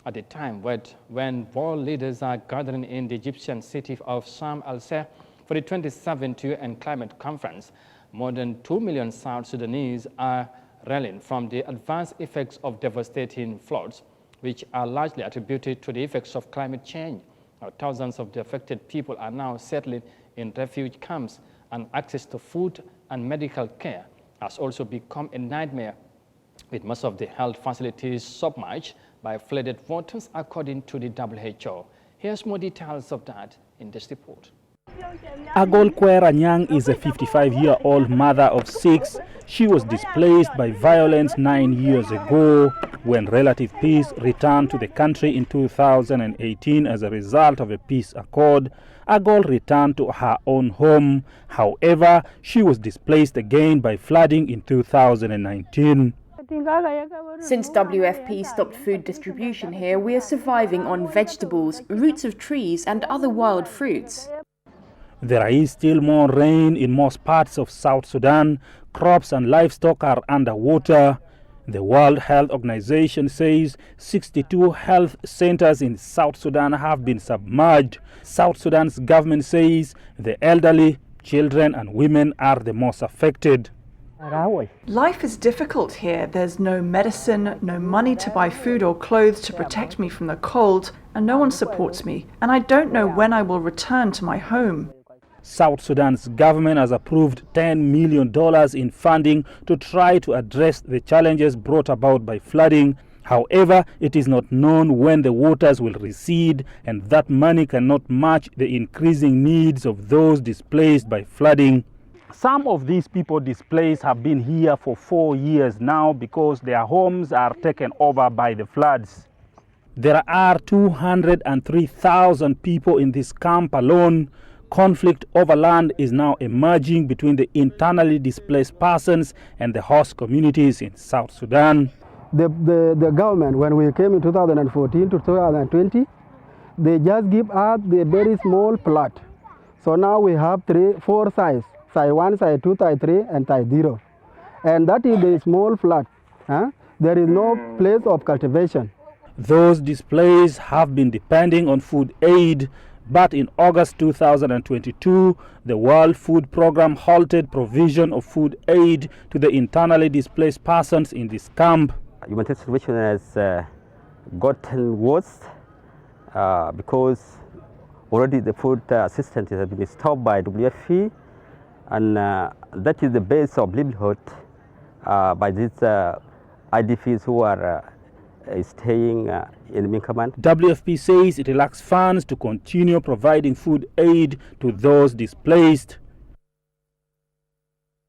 at a time when world leaders are gathering in the Egyptian city of Sharm el-Sheikh for the 27th UN Climate Conference. More than 2 million South Sudanese are reeling from the adverse effects of devastating floods, which are largely attributed to the effects of climate change. Now, thousands of the affected people are now settling in refuge camps, and access to food and medical care has also become a nightmare, with most of the health facilities submerged by flooded waters, according to the WHO. Here's more details of that in this report. Agol Kweranyang is a 55-year-old mother of 6. She was displaced by violence 9 years ago. When relative peace returned to the country in 2018 as a result of a peace accord, Agol returned to her own home. However, she was displaced again by flooding in 2019. Since WFP stopped food distribution here, we are surviving on vegetables, roots of trees and other wild fruits. There is still more rain in most parts of South Sudan. Crops and livestock are underwater. The World Health Organization says 62 health centers in South Sudan have been submerged. South Sudan's government says the elderly, children and women are the most affected. Life is difficult here. There's no medicine, no money to buy food or clothes to protect me from the cold, and no one supports me, and I don't know when I will return to my home. South Sudan's government has approved $10 million in funding to try to address the challenges brought about by flooding. However, it is not known when the waters will recede, and that money cannot match the increasing needs of those displaced by flooding. Some of these people displaced have been here for 4 years now because their homes are taken over by the floods. There are 203,000 people in this camp alone. Conflict over land is now emerging between the internally displaced persons and the host communities in South Sudan. The government, when we came in 2014 to 2020, they just give us the very small plot. So now we have 4 sides, side 1, side 2, side 3, and side 0. And that is the small plot. There is no place of cultivation. Those displaced have been depending on food aid, but in August 2022, the World Food Programme halted provision of food aid to the internally displaced persons in this camp. Humanitarian situation has gotten worse because already the food assistance has been stopped by WFP, and that is the base of livelihood by these IDPs who are staying in Minkaman. WFP says it lacks funds to continue providing food aid to those displaced.